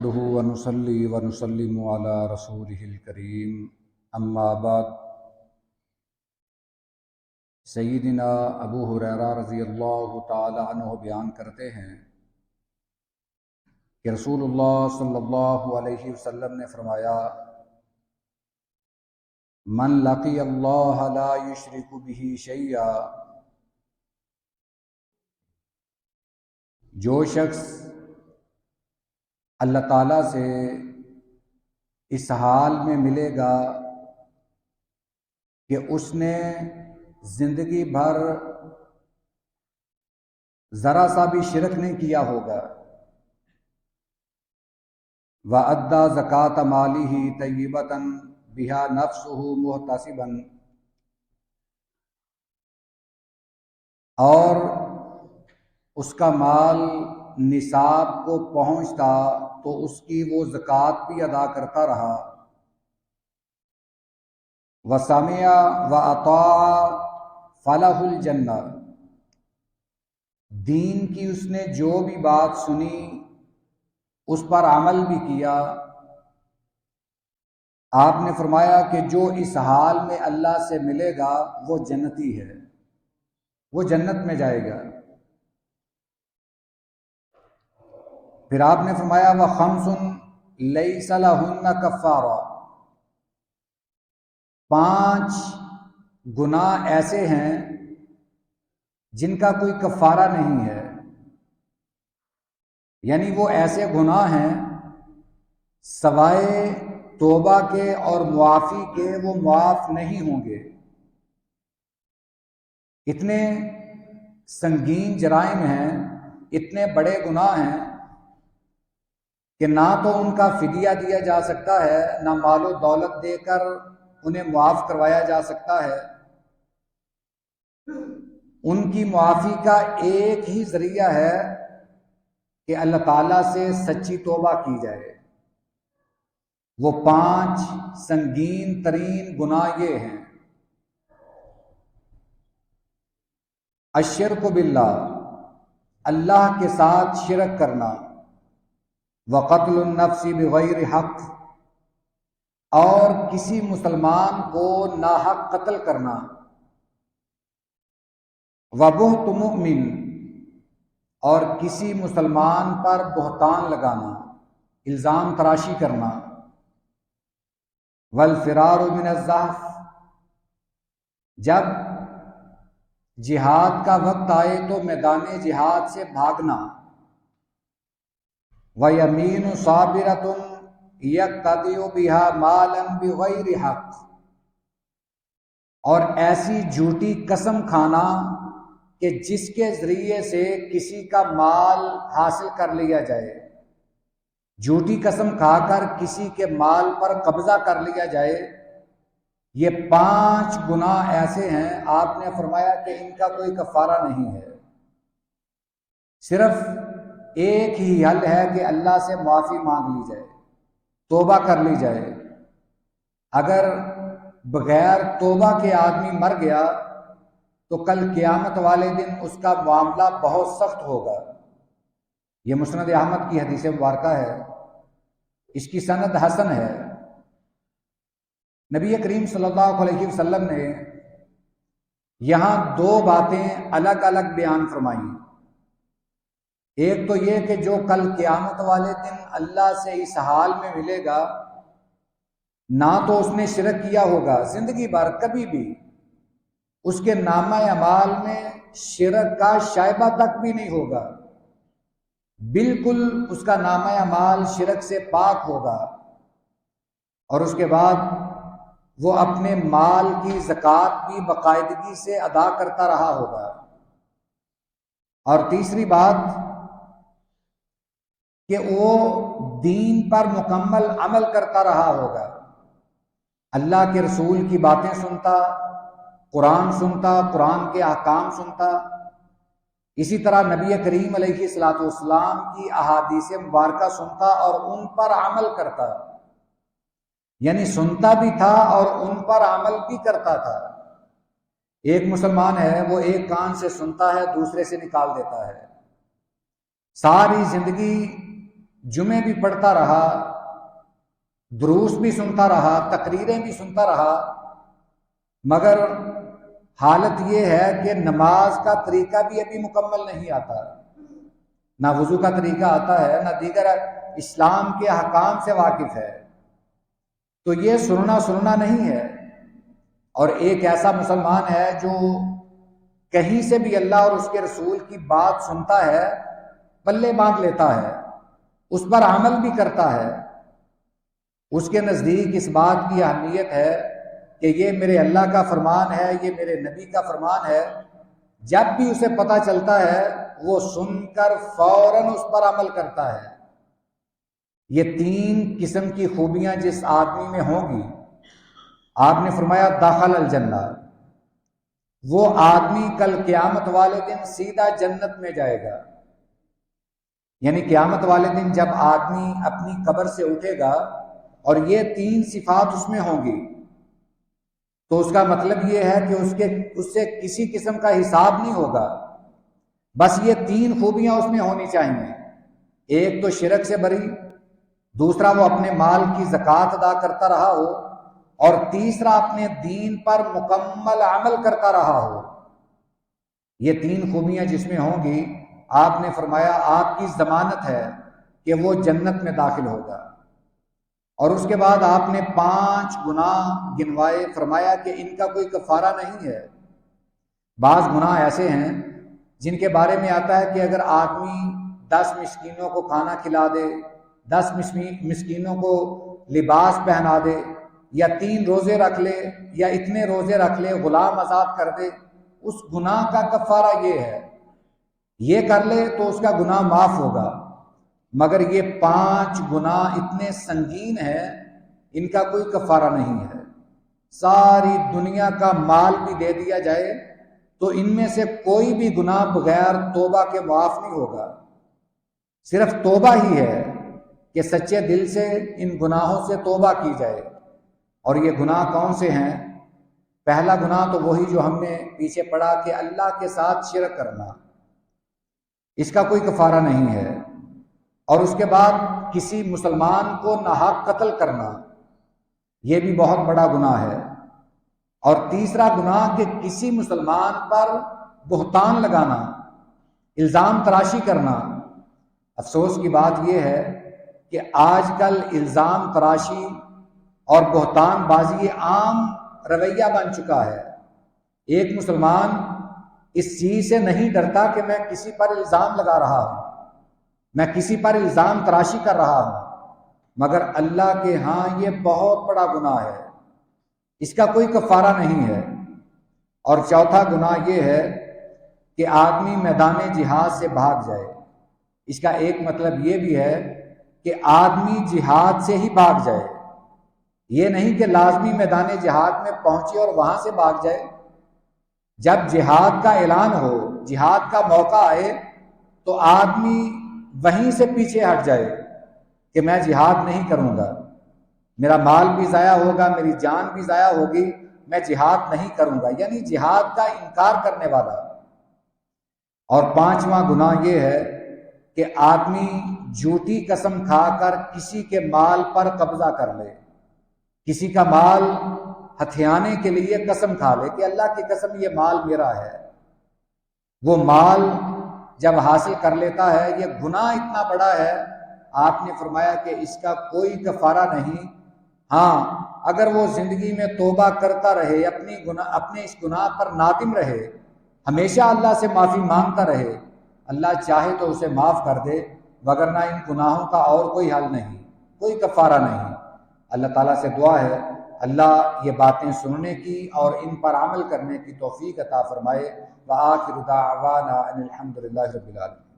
نحمده ونصلي ونسلم على رسوله الكريم اما بعد سیدنا ابو ہریرہ رضی اللہ تعالی عنہ بیان کرتے ہیں کہ رسول اللہ صلی اللہ علیہ وسلم نے فرمایا من لقی اللہ لا یشرک به شیئا، جو شخص اللہ تعالیٰ سے اس حال میں ملے گا کہ اس نے زندگی بھر ذرا سا بھی شرک نہیں کیا ہوگا، وَأَدَّى زَكَاةَ مَالِهِ طَيِّبَةً بِهَا نَفْسُهُ مُحْتَسِبًا، اور اس کا مال نصاب کو پہنچتا تو اس کی وہ زکوٰۃ بھی ادا کرتا رہا، وَسَمِعَ وَأَطَاعَ فَلَهُ الْجَنَّةُ، دین کی اس نے جو بھی بات سنی اس پر عمل بھی کیا۔ آپ نے فرمایا کہ جو اس حال میں اللہ سے ملے گا وہ جنتی ہے، وہ جنت میں جائے گا۔ پھر آپ نے فرمایا وَخَمْسٌ لَيْسَ لَهُنَّ كَفَّارَةٌ، 5 گناہ ایسے ہیں جن کا کوئی کفارہ نہیں ہے، یعنی وہ ایسے گناہ ہیں سوائے توبہ کے اور معافی کے وہ معاف نہیں ہوں گے۔ اتنے سنگین جرائم ہیں، اتنے بڑے گناہ ہیں کہ نہ تو ان کا فدیہ دیا جا سکتا ہے، نہ مال و دولت دے کر انہیں معاف کروایا جا سکتا ہے۔ ان کی معافی کا ایک ہی ذریعہ ہے کہ اللہ تعالیٰ سے سچی توبہ کی جائے۔ وہ 5 سنگین ترین گناہ یہ ہیں: الشرک باللہ، اللہ کے ساتھ شرک کرنا، وقتل النفس بغیر حق، اور کسی مسلمان کو ناحق قتل کرنا، وبہت مؤمن، اور کسی مسلمان پر بہتان لگانا، الزام تراشی کرنا، والفرار من الزحف، جب جہاد کا وقت آئے تو میدان جہاد سے بھاگنا، وَيَمِينُ صَابِرَةٌ يَقْتَطِعُ بِهَا مَالًا بِغَيْرِ حَقٍّ، اور ایسی جھوٹی قسم کھانا کہ جس کے ذریعے سے کسی کا مال حاصل کر لیا جائے، جھوٹی قسم کھا کر کسی کے مال پر قبضہ کر لیا جائے۔ یہ 5 گناہ ایسے ہیں، آپ نے فرمایا کہ ان کا کوئی کفارہ نہیں ہے، صرف ایک ہی حل ہے کہ اللہ سے معافی مانگ لی جائے، توبہ کر لی جائے۔ اگر بغیر توبہ کے آدمی مر گیا تو کل قیامت والے دن اس کا معاملہ بہت سخت ہوگا۔ یہ مسند احمد کی حدیث مبارکہ ہے، اس کی سند حسن ہے۔ نبی کریم صلی اللہ علیہ وسلم نے یہاں 2 باتیں الگ الگ بیان فرمائیں۔ ایک تو یہ کہ جو کل قیامت والے دن اللہ سے اس حال میں ملے گا، نہ تو اس نے شرک کیا ہوگا زندگی بھر کبھی بھی، اس کے نامہ اعمال میں شرک کا شائبہ تک بھی نہیں ہوگا، بالکل اس کا نامہ اعمال شرک سے پاک ہوگا، اور اس کے بعد وہ اپنے مال کی زکوٰۃ بھی باقاعدگی سے ادا کرتا رہا ہوگا۔ اور تیسری بات کہ وہ دین پر مکمل عمل کرتا رہا ہوگا، اللہ کے رسول کی باتیں سنتا، قرآن سنتا، قرآن کے احکام سنتا، اسی طرح نبی کریم علیہ الصلوۃ والسلام کی احادیث مبارکہ سنتا اور ان پر عمل کرتا، یعنی سنتا بھی تھا اور ان پر عمل بھی کرتا تھا۔ ایک مسلمان ہے، وہ ایک کان سے سنتا ہے، دوسرے سے نکال دیتا ہے، ساری زندگی جمعے بھی پڑھتا رہا، دروس بھی سنتا رہا، تقریریں بھی سنتا رہا، مگر حالت یہ ہے کہ نماز کا طریقہ بھی ابھی مکمل نہیں آتا، نہ وضو کا طریقہ آتا ہے، نہ دیگر اسلام کے احکام سے واقف ہے۔ تو یہ سننا نہیں ہے۔ اور ایک ایسا مسلمان ہے جو کہیں سے بھی اللہ اور اس کے رسول کی بات سنتا ہے، پلے باندھ لیتا ہے، اس پر عمل بھی کرتا ہے، اس کے نزدیک اس بات کی اہمیت ہے کہ یہ میرے اللہ کا فرمان ہے، یہ میرے نبی کا فرمان ہے، جب بھی اسے پتہ چلتا ہے وہ سن کر فوراً اس پر عمل کرتا ہے۔ یہ 3 قسم کی خوبیاں جس آدمی میں ہوں گی، آپ نے فرمایا داخل الجنہ، وہ آدمی کل قیامت والے دن سیدھا جنت میں جائے گا۔ یعنی قیامت والے دن جب آدمی اپنی قبر سے اٹھے گا اور یہ 3 صفات اس میں ہوں گی، تو اس کا مطلب یہ ہے کہ اس سے کسی قسم کا حساب نہیں ہوگا، بس یہ 3 خوبیاں اس میں ہونی چاہیے۔ ایک تو شرک سے بری، دوسرا وہ اپنے مال کی زکوٰۃ ادا کرتا رہا ہو، اور تیسرا اپنے دین پر مکمل عمل کرتا رہا ہو۔ یہ 3 خوبیاں جس میں ہوں گی، آپ نے فرمایا آپ کی ضمانت ہے کہ وہ جنت میں داخل ہوگا۔ اور اس کے بعد آپ نے 5 گناہ گنوائے، فرمایا کہ ان کا کوئی کفارہ نہیں ہے۔ بعض گناہ ایسے ہیں جن کے بارے میں آتا ہے کہ اگر آدمی 10 مسکینوں کو کھانا کھلا دے، 10 مسکینوں کو لباس پہنا دے، یا 3 روزے رکھ لے، یا اتنے روزے رکھ لے، غلام آزاد کر دے، اس گناہ کا کفارہ یہ ہے، یہ کر لے تو اس کا گناہ معاف ہوگا۔ مگر یہ 5 گناہ اتنے سنگین ہیں، ان کا کوئی کفارہ نہیں ہے۔ ساری دنیا کا مال بھی دے دیا جائے تو ان میں سے کوئی بھی گناہ بغیر توبہ کے معاف نہیں ہوگا۔ صرف توبہ ہی ہے کہ سچے دل سے ان گناہوں سے توبہ کی جائے۔ اور یہ گناہ کون سے ہیں؟ پہلا گناہ تو وہی جو ہم نے پیچھے پڑھا کہ اللہ کے ساتھ شرک کرنا، اس کا کوئی کفارہ نہیں ہے۔ اور اس کے بعد کسی مسلمان کو ناحق قتل کرنا، یہ بھی بہت بڑا گناہ ہے۔ اور تیسرا گناہ کہ کسی مسلمان پر بہتان لگانا، الزام تراشی کرنا۔ افسوس کی بات یہ ہے کہ آج کل الزام تراشی اور بہتان بازی عام رویہ بن چکا ہے۔ ایک مسلمان اس چیز سے نہیں ڈرتا کہ میں کسی پر الزام لگا رہا ہوں، میں کسی پر الزام تراشی کر رہا ہوں، مگر اللہ کے ہاں یہ بہت بڑا گناہ ہے، اس کا کوئی کفارہ نہیں ہے۔ اور چوتھا گناہ یہ ہے کہ آدمی میدان جہاد سے بھاگ جائے۔ اس کا ایک مطلب یہ بھی ہے کہ آدمی جہاد سے ہی بھاگ جائے، یہ نہیں کہ لازمی میدان جہاد میں پہنچے اور وہاں سے بھاگ جائے۔ جب جہاد کا اعلان ہو، جہاد کا موقع آئے، تو آدمی وہیں سے پیچھے ہٹ جائے کہ میں جہاد نہیں کروں گا، میرا مال بھی ضائع ہوگا، میری جان بھی ضائع ہوگی، میں جہاد نہیں کروں گا، یعنی جہاد کا انکار کرنے والا۔ اور 5واں گناہ یہ ہے کہ آدمی جھوٹی قسم کھا کر کسی کے مال پر قبضہ کر لے، کسی کا مال ہتھیانے کے لیے قسم کھا لے کہ اللہ کی قسم یہ مال میرا ہے۔ وہ مال جب حاصل کر لیتا ہے، یہ گناہ اتنا بڑا ہے، آپ نے فرمایا کہ اس کا کوئی کفارہ نہیں۔ ہاں، اگر وہ زندگی میں توبہ کرتا رہے، اپنے اس گناہ پر نادم رہے، ہمیشہ اللہ سے معافی مانگتا رہے، اللہ چاہے تو اسے معاف کر دے، وگرنہ ان گناہوں کا اور کوئی حل نہیں، کوئی کفارہ نہیں۔ اللہ تعالیٰ سے دعا ہے اللہ یہ باتیں سننے کی اور ان پر عمل کرنے کی توفیق عطا فرمائے۔ وآخر دعوانا ان الحمد للہ رب العالمین۔